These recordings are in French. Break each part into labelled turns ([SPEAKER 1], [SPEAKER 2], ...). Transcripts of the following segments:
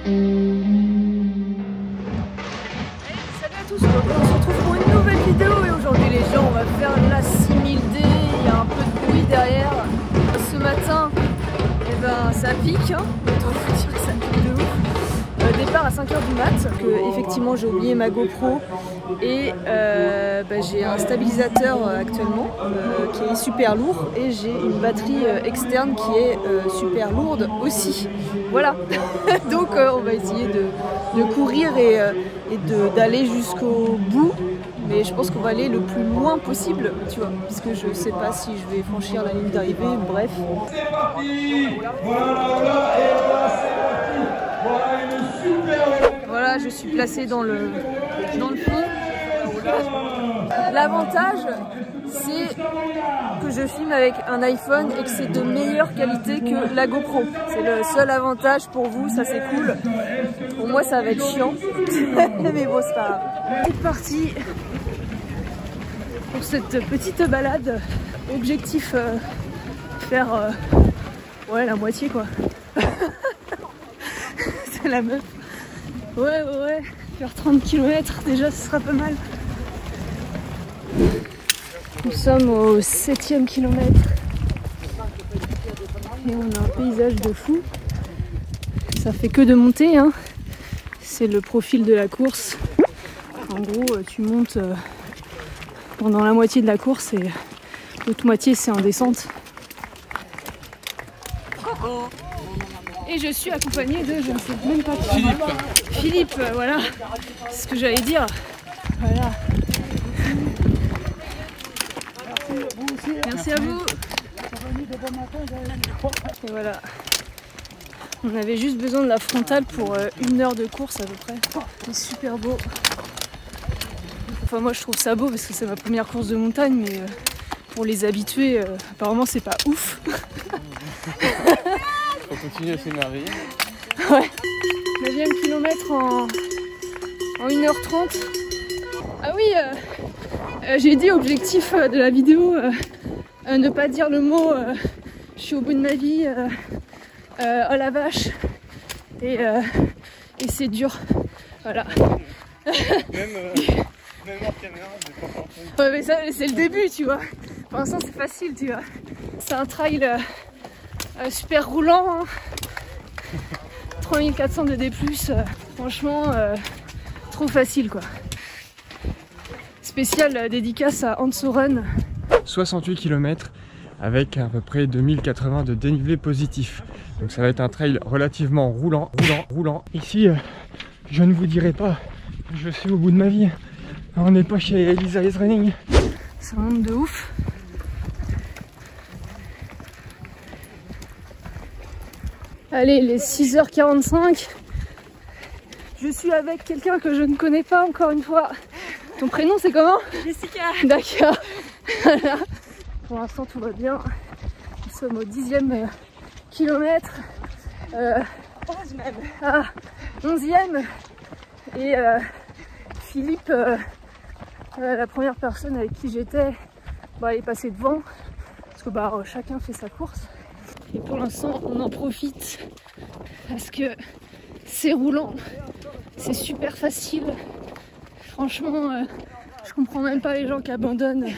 [SPEAKER 1] Salut à tous, on se retrouve pour une nouvelle vidéo et aujourd'hui les gens on va faire la 6000D, il y a un peu de bruit derrière. Ce matin, eh ben, ça pique, hein. Autant vous dire que ça pique de ouf. Départ à 5h du mat, que effectivement j'ai oublié ma GoPro et j'ai un stabilisateur actuellement qui est super lourd et j'ai une batterie externe qui est super lourde aussi. Voilà, donc on va essayer de courir et d'aller jusqu'au bout, mais je pense qu'on va aller le plus loin possible, tu vois, puisque je sais pas si je vais franchir la ligne d'arrivée, bref.
[SPEAKER 2] C'est parti. Voilà, et là c'est parti. Voilà une super...
[SPEAKER 1] Voilà, je suis placée dans le fond. L'avantage, c'est que je filme avec un iPhone et que c'est de meilleure qualité que la GoPro. C'est le seul avantage pour vous, ça c'est cool. Pour moi, ça va être chiant. Mais bon, c'est pas grave. C'est parti pour cette petite balade. Objectif, faire ouais, la moitié quoi. C'est la meuf. Ouais, faire 30 km déjà ce sera pas mal. Nous sommes au 7e kilomètre et on a un paysage de fou. Ça fait que de monter, hein. C'est le profil de la course. En gros, tu montes pendant la moitié de la course et l'autre moitié c'est en descente. Et je suis accompagnée de, je ne sais même pas qui. Philippe, voilà, c'est ce que j'allais dire. Voilà. Merci à vous. Et voilà. On avait juste besoin de la frontale pour 1 heure de course à peu près. C'est super beau. Enfin moi je trouve ça beau parce que c'est ma première course de montagne, mais pour les habitués, apparemment c'est pas ouf.
[SPEAKER 3] Faut continuer à s'émerveiller.
[SPEAKER 1] Ouais. 9e kilomètre en 1h30. Ah oui, j'ai dit objectif de la vidéo, ne pas dire le mot je suis au bout de ma vie, oh la vache, et c'est dur. Voilà.
[SPEAKER 3] Même hors caméra, j'ai pas entendu.
[SPEAKER 1] Ouais, mais ça c'est le début, tu vois. Pour l'instant c'est facile, tu vois. C'est un trail super roulant, hein. 3400 de D+, franchement trop facile quoi. Spécial dédicace à Ansoren.
[SPEAKER 3] 68 km avec à peu près 2080 de dénivelé positif. Donc ça va être un trail relativement roulant. Ici, je ne vous dirai pas, je suis au bout de ma vie. On n'est pas chez Elisa Is Running.
[SPEAKER 1] Ça monte de ouf. Allez, il est 6h45. Je suis avec quelqu'un que je ne connais pas encore une fois. Ton prénom c'est comment?
[SPEAKER 4] Jessica.
[SPEAKER 1] D'accord. Voilà. Pour l'instant tout va bien. Nous sommes au 10e kilomètre.
[SPEAKER 4] 11 même.
[SPEAKER 1] Ah, 11e. Et Philippe, la première personne avec qui j'étais, il est passé devant. Parce que chacun fait sa course. Et pour l'instant, on en profite parce que c'est roulant, c'est super facile. Franchement, je comprends même pas les gens qui abandonnent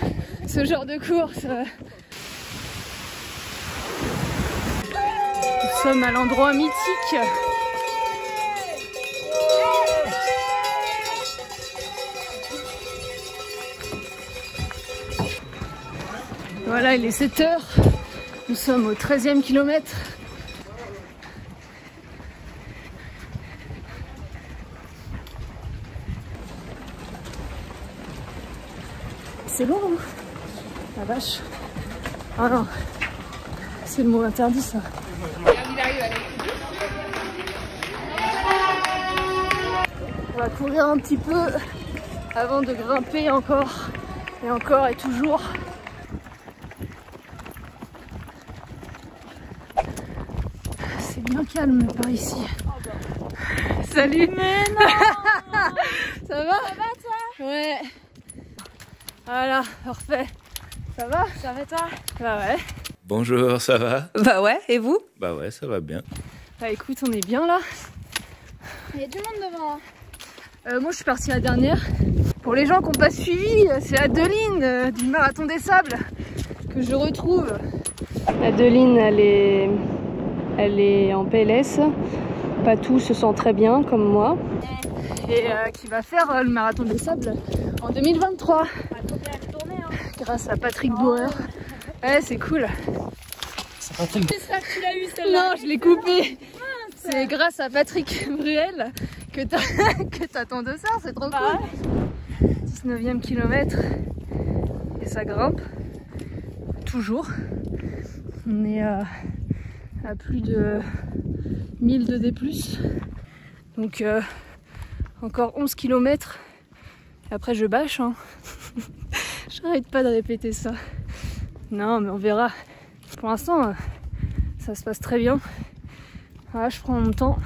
[SPEAKER 1] ce genre de course. Nous sommes à l'endroit mythique. Voilà, il est 7h. Nous sommes au 13e kilomètre. C'est long, hein? La vache. Ah non, c'est le mot interdit ça. On va courir un petit peu avant de grimper encore et encore et toujours. C'est bien calme par ici. Salut.
[SPEAKER 4] Mais non.
[SPEAKER 1] Ça va?
[SPEAKER 4] Ça va toi?
[SPEAKER 1] Ouais. Voilà, parfait. Ça va?
[SPEAKER 4] Ça va toi?
[SPEAKER 1] Bah ouais.
[SPEAKER 5] Bonjour, ça va?
[SPEAKER 4] Bah ouais, et vous?
[SPEAKER 5] Bah ouais, ça va bien.
[SPEAKER 1] Bah écoute, on est bien là.
[SPEAKER 4] Il y a du monde devant.
[SPEAKER 1] Moi je suis partie la dernière. Pour les gens qui n'ont pas suivi, c'est Adeline du Marathon des Sables que je retrouve. Adeline, elle est en PLS. Pas tous se sentent très bien comme moi. Et qui va faire le Marathon des Sables en 2023. Grâce à Patrick Bauer. Ouais, c'est cool.
[SPEAKER 4] C'est ça que tu l'as eu celle-là.
[SPEAKER 1] Non, je l'ai coupé. C'est grâce à Patrick Bruel que t'as ton dossard, c'est trop cool. 19e kilomètre et ça grimpe. Toujours. On est à plus de 1000 de D+. Donc encore 11 km. Après je bâche. Hein. J'arrête pas de répéter ça. Non mais on verra. Pour l'instant ça se passe très bien. Voilà, je prends mon temps.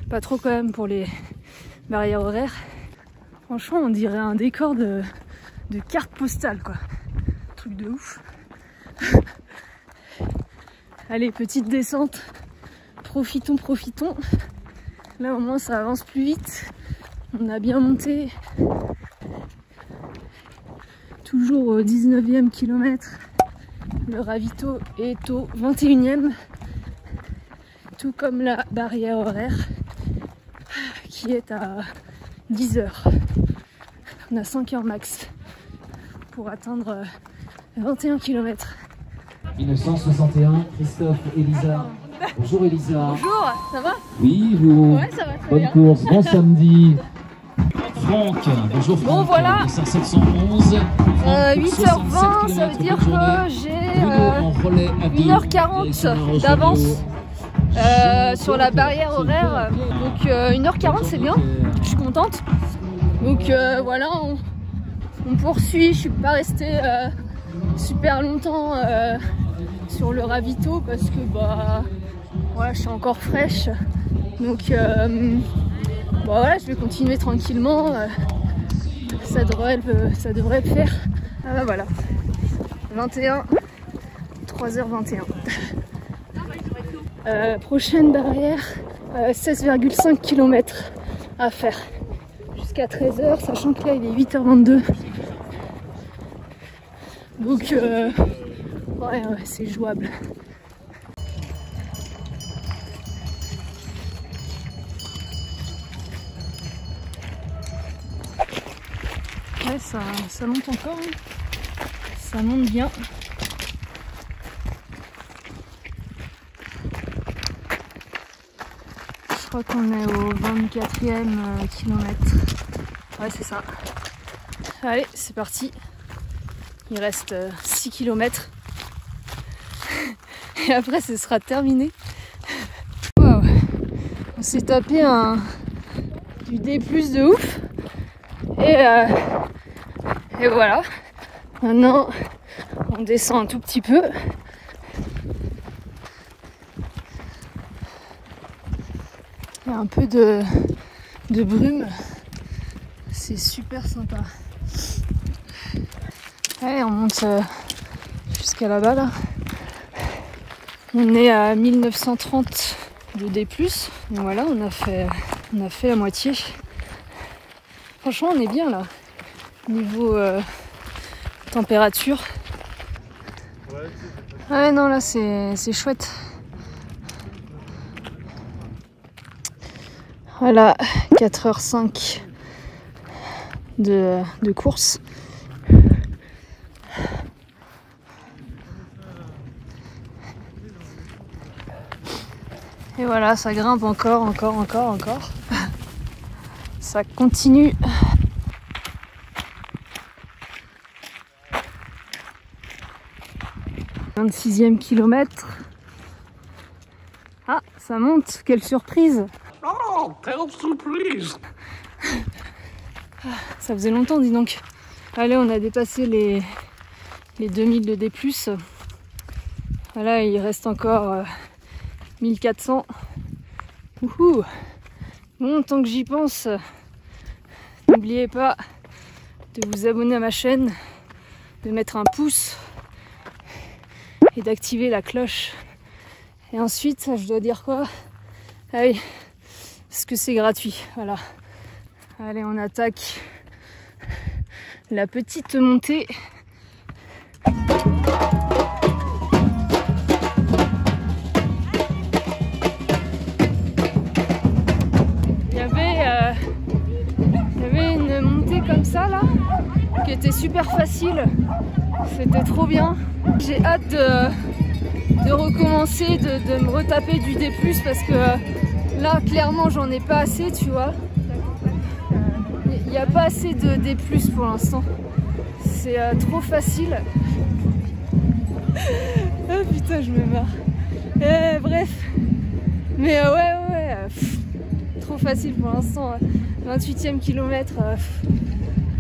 [SPEAKER 1] Pas trop quand même pour les barrières horaires. Franchement on dirait un décor de carte postale quoi. Truc de ouf. Allez, petite descente. Profitons. Là au moins ça avance plus vite. On a bien monté. Toujours au 19e kilomètre. Le ravito est au 21e. Tout comme la barrière horaire qui est à 10 heures. On a 5 heures max pour atteindre 21 km.
[SPEAKER 5] 1961, Christophe, Elisa. Bonjour Elisa.
[SPEAKER 1] Bonjour, ça va?
[SPEAKER 5] Oui, vous.
[SPEAKER 1] Ouais, ça va très
[SPEAKER 5] Bonne
[SPEAKER 1] bien.
[SPEAKER 5] course, bon samedi. Franck, bonjour Franck.
[SPEAKER 1] Bon voilà.
[SPEAKER 5] 711.
[SPEAKER 1] 8h20, ça veut dire que j'ai 1h40 d'avance sur la barrière horaire. Donc 1h40 c'est bien, je suis contente. Donc voilà, on poursuit, je suis pas restée super longtemps sur le ravito parce que bah ouais, je suis encore fraîche. Donc bah voilà, je vais continuer tranquillement. Ça devrait le faire. Voilà. 3h21. Prochaine barrière, 16,5 km à faire. Jusqu'à 13h, sachant que là il est 8h22. Donc ouais, c'est jouable. Ouais, ça monte encore, hein. Ça monte bien. Je crois qu'on est au 24e kilomètre. Ouais, c'est ça. Allez, c'est parti. Il reste 6 km. Et après, ce sera terminé. Wow. On s'est tapé du D+ de ouf. Et voilà. Maintenant, on descend un tout petit peu. Il y a un peu de brume. C'est super sympa. Allez, on monte jusqu'à là-bas là. On est à 1930 de D+. Donc voilà, on a fait la moitié. Franchement, on est bien là. Niveau température. Ouais, non, là c'est chouette. Voilà, 4h05 de course. Et voilà, ça grimpe encore. Ça continue. « 26e kilomètre. Ah, ça monte, quelle surprise!
[SPEAKER 2] Oh, quelle surprise!
[SPEAKER 1] Ça faisait longtemps, dis donc. Allez, on a dépassé les 2000 de D+. Voilà, il reste encore 1400. Wouhou! Bon, tant que j'y pense, n'oubliez pas de vous abonner à ma chaîne, de mettre un pouce et d'activer la cloche. Et ensuite, je dois dire quoi? Ah oui, parce que c'est gratuit. Voilà. Allez, on attaque la petite montée. Il y avait une montée comme ça là, qui était super facile. C'était trop bien. J'ai hâte de recommencer, de me retaper du D+, parce que là, clairement, j'en ai pas assez, tu vois. Il n'y a pas assez de D+, pour l'instant. C'est trop facile. Ah putain, je me marre. Bref. Mais ouais. Trop facile pour l'instant. 28e kilomètre.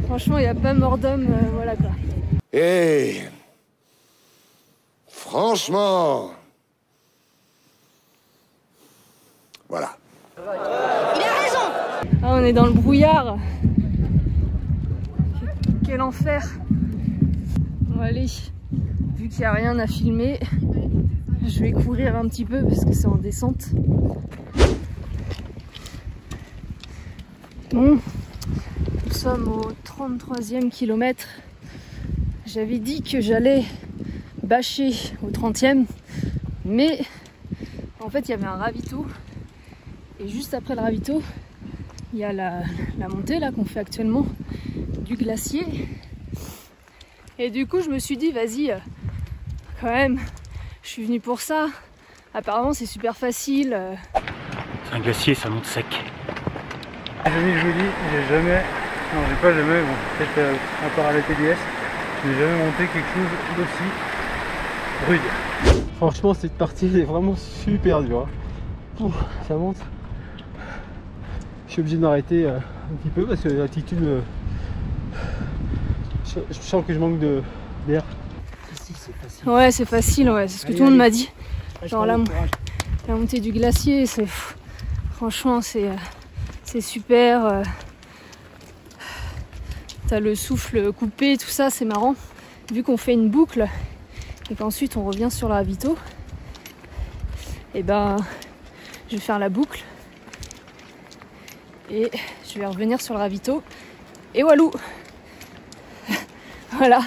[SPEAKER 1] Franchement, il n'y a pas mort d'homme. Voilà quoi.
[SPEAKER 6] Hey, franchement, voilà.
[SPEAKER 1] Ah, on est dans le brouillard. Quel enfer. Bon allez, vu qu'il n'y a rien à filmer, je vais courir un petit peu parce que c'est en descente. Bon, nous sommes au 33e kilomètre. J'avais dit que j'allais bâcher au 30e, mais en fait il y avait un ravito. Et juste après le ravito, il y a la montée là qu'on fait actuellement du glacier. Et du coup je me suis dit vas-y, quand même, je suis venue pour ça. Apparemment c'est super facile.
[SPEAKER 5] C'est un glacier, ça monte sec.
[SPEAKER 7] Je vous dis, j'ai jamais, non j'ai pas jamais, bon peut-être à part à la TDS, j'ai jamais monté quelque chose d'aussi rude. Franchement cette partie elle est vraiment super dure. Ça monte. Je suis obligé de m'arrêter un petit peu parce que l'altitude, je sens que je manque d'air.
[SPEAKER 1] Ouais c'est facile, ouais, c'est ce que tout le monde m'a dit. Genre la montée du glacier, c'est franchement c'est super. T'as le souffle coupé, tout ça, c'est marrant. Vu qu'on fait une boucle et qu'ensuite on revient sur le ravito, et ben je vais faire la boucle et je vais revenir sur le ravito et walou. Voilà.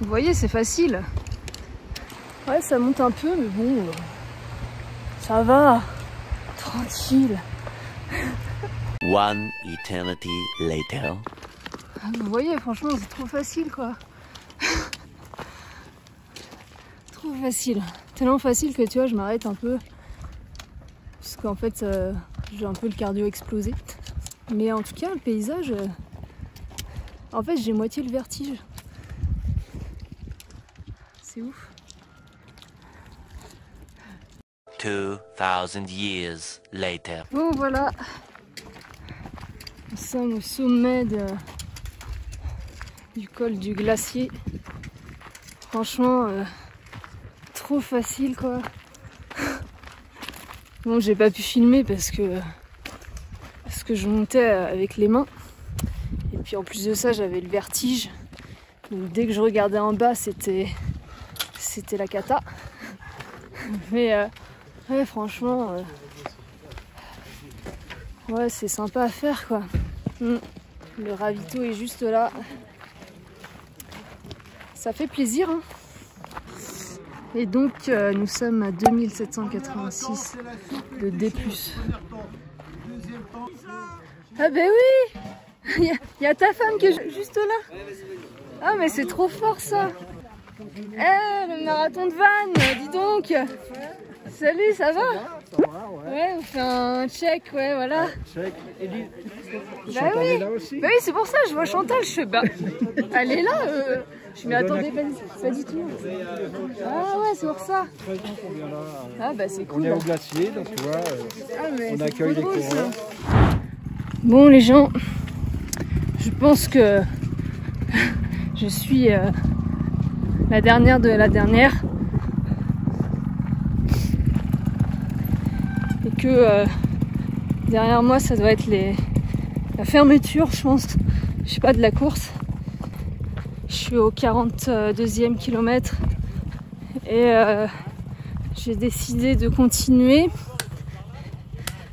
[SPEAKER 1] Vous voyez, c'est facile. Ouais, ça monte un peu, mais bon, ça va, tranquille.
[SPEAKER 8] One eternity later.
[SPEAKER 1] Vous voyez, franchement, c'est trop facile, quoi. Trop facile. Tellement facile que, tu vois, je m'arrête un peu. Parce qu'en fait, j'ai un peu le cardio explosé. Mais en tout cas, le paysage... En fait, j'ai moitié le vertige. C'est ouf.
[SPEAKER 8] 2000 years later.
[SPEAKER 1] Bon, voilà. Nous sommes au sommet du col du glacier. Franchement, trop facile, quoi. Bon, j'ai pas pu filmer parce que je montais avec les mains. Et puis en plus de ça, j'avais le vertige. Donc dès que je regardais en bas, c'était la cata. Mais ouais, franchement, ouais, c'est sympa à faire, quoi. Le ravito est juste là. Ça fait plaisir, hein. Et donc, nous sommes à 2786 de D+. Ah ben oui, il y a ta femme qui est juste là. Ah mais c'est trop fort ça. Le marathon de Vannes, dis donc. Salut, ça va? Ouais, on fait un check, ouais, voilà.
[SPEAKER 7] Check.
[SPEAKER 1] Bah oui, bah oui, c'est pour ça, je vois Chantal, je fais bah, elle est là, je m'y attendais pas du tout. Ah ouais, c'est pour ça. Ah bah c'est cool.
[SPEAKER 7] On est au glacier, donc tu vois, on accueille les coureurs.
[SPEAKER 1] Bon les gens, je pense que je suis la dernière de la dernière. Et que derrière moi ça doit être la fermeture, je pense, je sais pas, de la course. Je suis au 42e kilomètre Et j'ai décidé de continuer,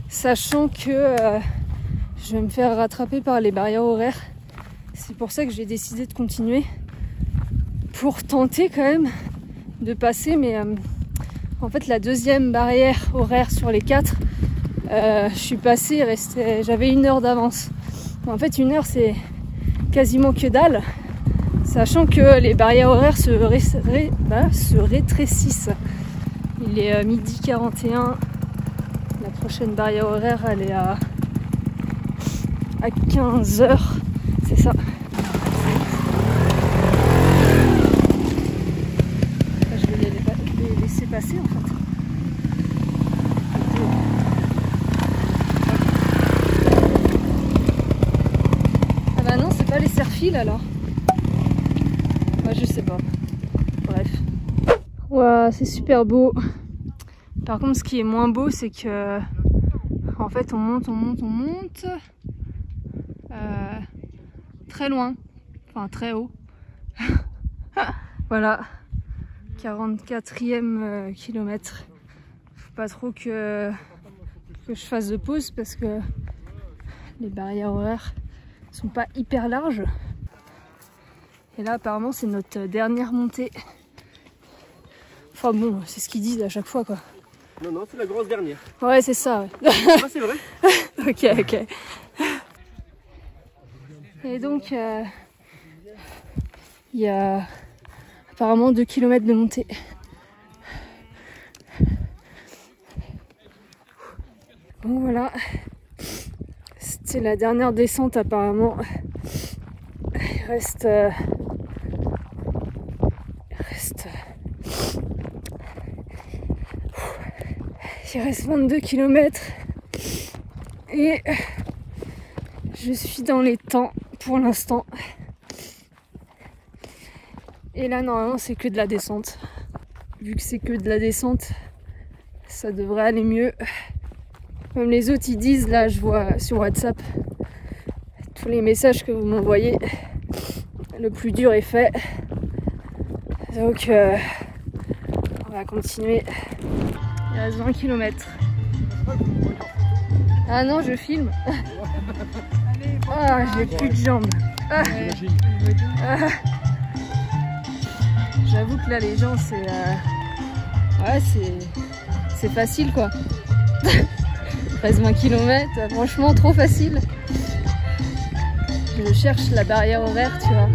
[SPEAKER 1] sachant que je vais me faire rattraper par les barrières horaires. C'est pour ça que j'ai décidé de continuer, pour tenter quand même de passer. Mais en fait la deuxième barrière horaire sur les 4, je suis passée, j'avais 1 heure d'avance. En fait 1 heure c'est quasiment que dalle, sachant que les barrières horaires se rétrécissent. Il est 12h41, la prochaine barrière horaire elle est à 15h, c'est ça. Je vais les laisser passer en fait. Ah bah non, c'est pas les serre-fils alors. Ouais, je sais pas. Bref. Ouah, c'est super beau. Par contre, ce qui est moins beau, c'est que en fait, on monte très loin, enfin très haut. Voilà, 44e kilomètre. Faut pas trop que je fasse de pause parce que les barrières horaires sont pas hyper larges. Et là, apparemment, c'est notre dernière montée. Enfin bon, c'est ce qu'ils disent à chaque fois, quoi.
[SPEAKER 9] Non, c'est la grosse dernière.
[SPEAKER 1] Ouais, c'est ça. Ouais.
[SPEAKER 9] Ah, c'est vrai.
[SPEAKER 1] Ok. Et donc, il y a apparemment 2 km de montée. Bon, voilà. C'était la dernière descente, apparemment. Il reste 22 km et je suis dans les temps pour l'instant. Et là normalement c'est que de la descente. Vu que c'est que de la descente, ça devrait aller mieux. Comme les autres ils disent, là je vois sur WhatsApp tous les messages que vous m'envoyez, le plus dur est fait. Donc on va continuer. Il reste 20 km. Ah non, je filme. Ah, j'ai plus de jambes. Ah. J'avoue que là, les gens, c'est... Ouais, c'est facile, quoi. Il reste 20 km, franchement, trop facile. Je cherche la barrière horaire, tu vois,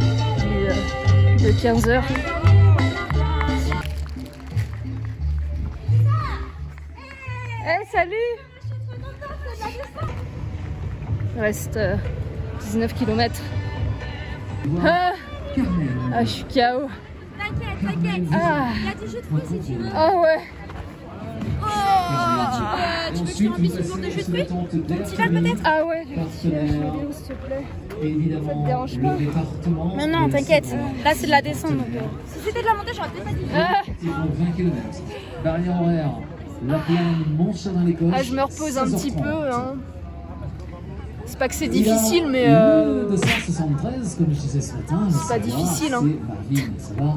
[SPEAKER 1] de 15h. Hey, salut! Il reste 19 km. Ah, je suis KO.
[SPEAKER 4] T'inquiète.
[SPEAKER 1] Ah.
[SPEAKER 4] Il y a du jus de fruits si tu veux.
[SPEAKER 1] Ah ouais.
[SPEAKER 4] Tu veux que je te remplisse une gourde de jus de fruits? Ton petit verre peut-être?
[SPEAKER 1] Ah ouais, du petit verre, s'il te plaît. Ça te dérange pas?
[SPEAKER 4] Non, t'inquiète. Là c'est de la descente donc. Si c'était de la montée, j'aurais peut-être pas dit.
[SPEAKER 5] 20 km. Barrière horaire. La plaine Montchalin-l'Écosse.
[SPEAKER 1] Ah, je me repose un petit peu. Hein. C'est pas que c'est difficile, mais.
[SPEAKER 5] 273, comme je disais ce matin.
[SPEAKER 1] C'est pas difficile, hein.
[SPEAKER 5] Marvin, ça va?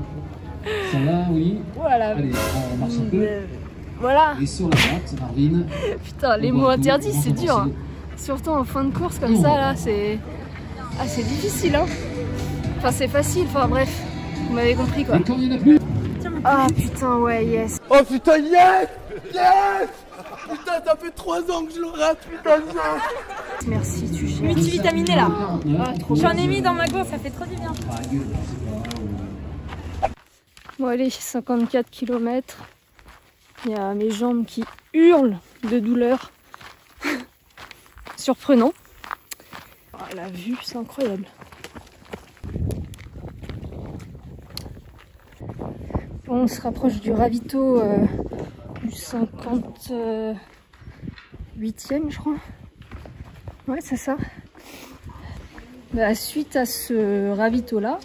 [SPEAKER 5] Ça va, oui.
[SPEAKER 1] Voilà.
[SPEAKER 5] Allez, on marche un peu.
[SPEAKER 1] Voilà.
[SPEAKER 5] Et sur la droite, Marvin.
[SPEAKER 1] Putain, les mots interdits, c'est dur. Hein. Surtout en fin de course comme ça, là, c'est. Ah, c'est difficile, hein. Enfin, c'est facile, enfin bref. Vous m'avez compris, quoi.
[SPEAKER 5] Et quand il n'y en a plus.
[SPEAKER 1] Ah, putain, ouais, yes.
[SPEAKER 9] Oh putain, yes! Putain, ça fait 3 ans que je le rate, putain, yes!
[SPEAKER 1] Merci, tu gères.
[SPEAKER 4] Multivitaminé là.
[SPEAKER 1] Ah, trop
[SPEAKER 4] J'en ai mis dans ma gourde, ça fait trop du bien.
[SPEAKER 1] Bon, allez, 54 km. Il y a mes jambes qui hurlent de douleur. Surprenant. Ah, la vue, c'est incroyable. Bon, on se rapproche du ravito du 58e, je crois. Ouais, c'est ça. Bah, suite à ce ravito là,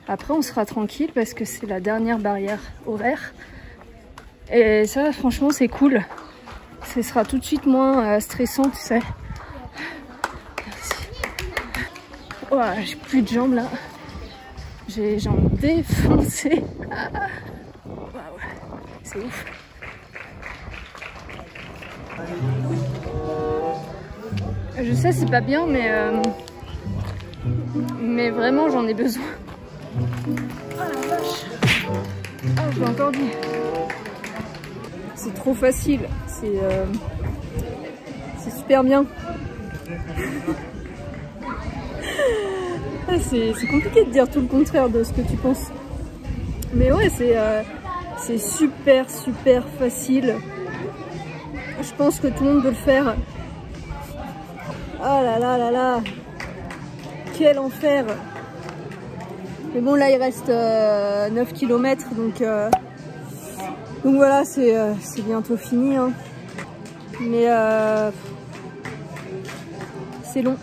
[SPEAKER 1] après on sera tranquille parce que c'est la dernière barrière horaire. Et ça, franchement, c'est cool. Ce sera tout de suite moins stressant, tu sais. Oh, j'ai plus de jambes là. J'ai les jambes défoncées. Waouh, c'est ouf. Je sais, c'est pas bien, mais vraiment, j'en ai besoin. Oh la vache. Ah, je l'ai encore dit. C'est trop facile. C'est super bien. C'est compliqué de dire tout le contraire de ce que tu penses. Mais ouais, c'est super facile. Je pense que tout le monde peut le faire. Ah là là là là. Quel enfer. Mais bon, là il reste 9 km, donc voilà, c'est bientôt fini, hein. Mais c'est long.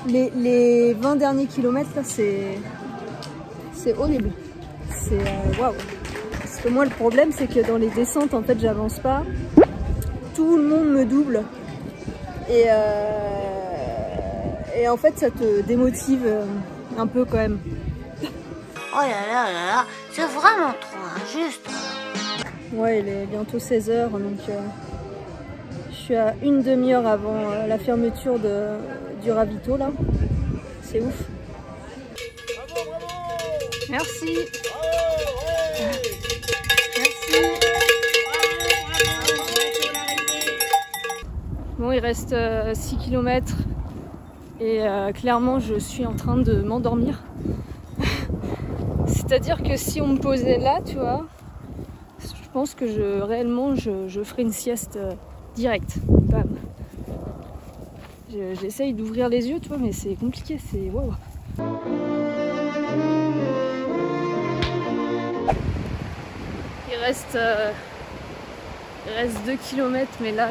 [SPEAKER 1] Les 20 derniers kilomètres là, c'est horrible. C'est waouh. Parce que moi le problème c'est que dans les descentes en fait j'avance pas. Tout le monde me double. Et en fait ça te démotive un peu quand même.
[SPEAKER 4] Oh là là là là, c'est vraiment trop injuste.
[SPEAKER 1] Ouais, il est bientôt 16 h, donc je suis à une demi-heure avant la fermeture du ravito là. C'est ouf. Merci. Merci. Bon, il reste 6 km et clairement je suis en train de m'endormir. C'est-à-dire que si on me posait là, tu vois, je pense que réellement je ferais une sieste directe. Bam. J'essaye d'ouvrir les yeux, tu vois, mais c'est compliqué, c'est waouh. Il reste 2 km, mais là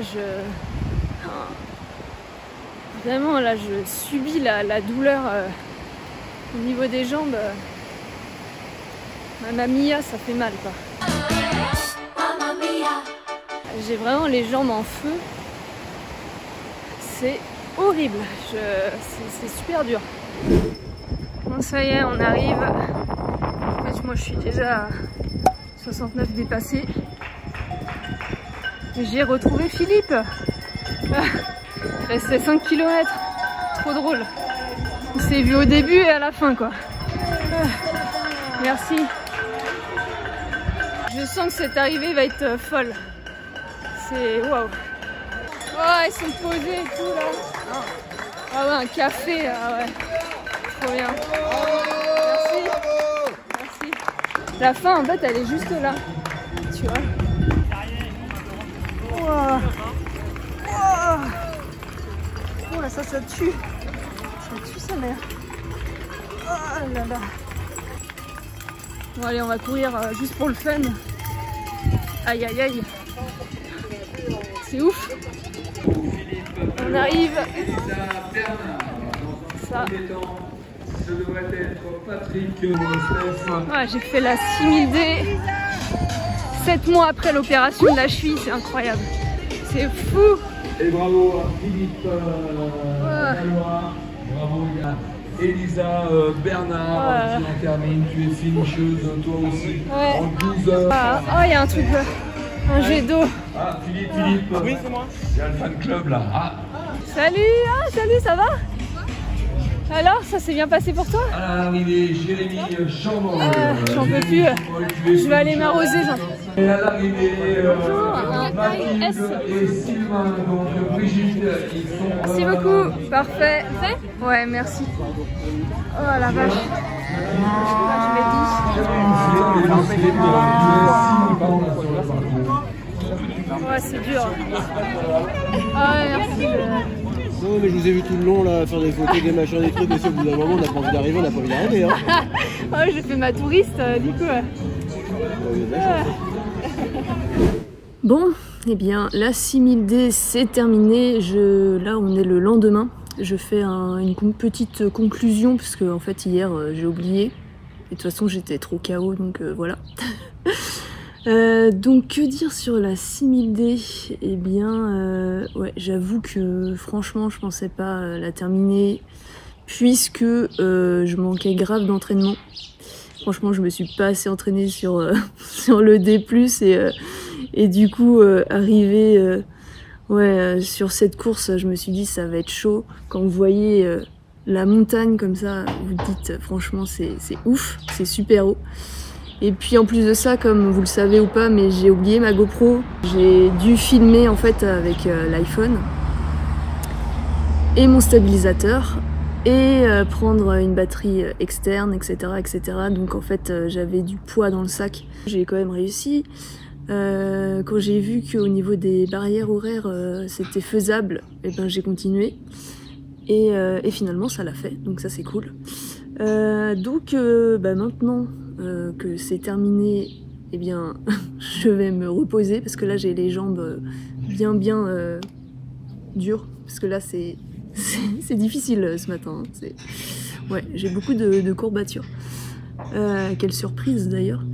[SPEAKER 1] vraiment là je subis la douleur au niveau des jambes. Ma Mia, ça fait mal quoi. J'ai vraiment les jambes en feu. C'est horrible. C'est super dur. Bon, ça y est, on arrive. En fait, moi je suis déjà à 69 dépassé. J'ai retrouvé Philippe. Il restait 5 km. Trop drôle. On s'est vu au début et à la fin quoi. Merci. Je sens que cette arrivée va être folle. C'est waouh. Oh, ils sont posés et tout là. Ah ouais, un café, ah ouais. Trop bien. Merci. Merci. La fin en fait elle est juste là. Tu vois. Wow. Wow. Oh là, ça tue. Ça tue sa mère. Oh là là. Bon allez, on va courir juste pour le fun. Aïe aïe aïe. C'est ouf. On arrive. Ça.
[SPEAKER 2] Ce devrait être Patrick Steph.
[SPEAKER 1] Ouais, j'ai fait la 6000D 7 mois après l'opération de la cheville, c'est incroyable. C'est fou.
[SPEAKER 2] Et bravo à Philippe Galois. Bravo à Elisa Bernard, Carmine, tu es finisheuse toi aussi.
[SPEAKER 1] Ouais.
[SPEAKER 2] En 12 heures.
[SPEAKER 1] Ah, oh, il y a un truc là. Un jet d'eau.
[SPEAKER 2] Ah, Philippe. Oui, c'est moi. Il y a le fan club là. Ah.
[SPEAKER 1] Salut, salut, ça va? Alors, ça s'est bien passé pour toi?
[SPEAKER 2] À l'arrivée, Jérémy Chambon.
[SPEAKER 1] J'en peux plus. Je vais aller m'arroser.
[SPEAKER 2] Et à l'arrivée,
[SPEAKER 1] Bonjour,
[SPEAKER 2] Mathilde et Sylvain, donc Brigitte, ils sont...
[SPEAKER 1] Merci beaucoup, parfait. Fait? Ouais, merci. Oh la vache. Je l'ai dit. Ouais, c'est dur. Ah ouais, merci.
[SPEAKER 10] Non mais je vous ai vu tout le long là, faire des photos, des machins, des trucs, et ça, au bout d'un moment on n'a pas envie d'arriver, on n'a pas envie d'arriver hein.
[SPEAKER 1] Ouais, j'ai fait ma touriste du coup. Bon, eh bien la 6000D c'est terminé, là on est le lendemain. Je fais une petite conclusion parce que en fait hier j'ai oublié. Et de toute façon j'étais trop KO donc voilà. Donc que dire sur la 6000D? Eh bien ouais, j'avoue que franchement je pensais pas la terminer puisque je manquais grave d'entraînement Franchement, je me suis pas assez entraînée sur, sur le D+, et du coup, arriver sur cette course, je me suis dit ça va être chaud. Quand vous voyez la montagne comme ça, vous dites franchement c'est ouf, c'est super haut. Et puis en plus de ça, comme vous le savez ou pas, mais j'ai oublié ma GoPro. J'ai dû filmer en fait avec l'iPhone et mon stabilisateur et prendre une batterie externe, etc., etc. Donc en fait j'avais du poids dans le sac. J'ai quand même réussi. Quand j'ai vu qu'au niveau des barrières horaires c'était faisable, et ben j'ai continué. Et finalement ça l'a fait, donc ça c'est cool. Donc maintenant que c'est terminé, eh bien je vais me reposer parce que là j'ai les jambes bien dures, parce que là c'est difficile ce matin. Ouais, j'ai beaucoup de courbatures. Quelle surprise d'ailleurs.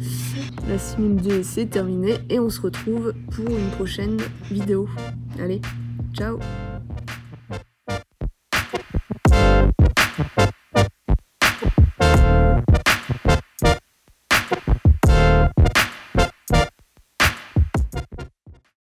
[SPEAKER 1] La 6002 c'est terminé et on se retrouve pour une prochaine vidéo. Allez, ciao.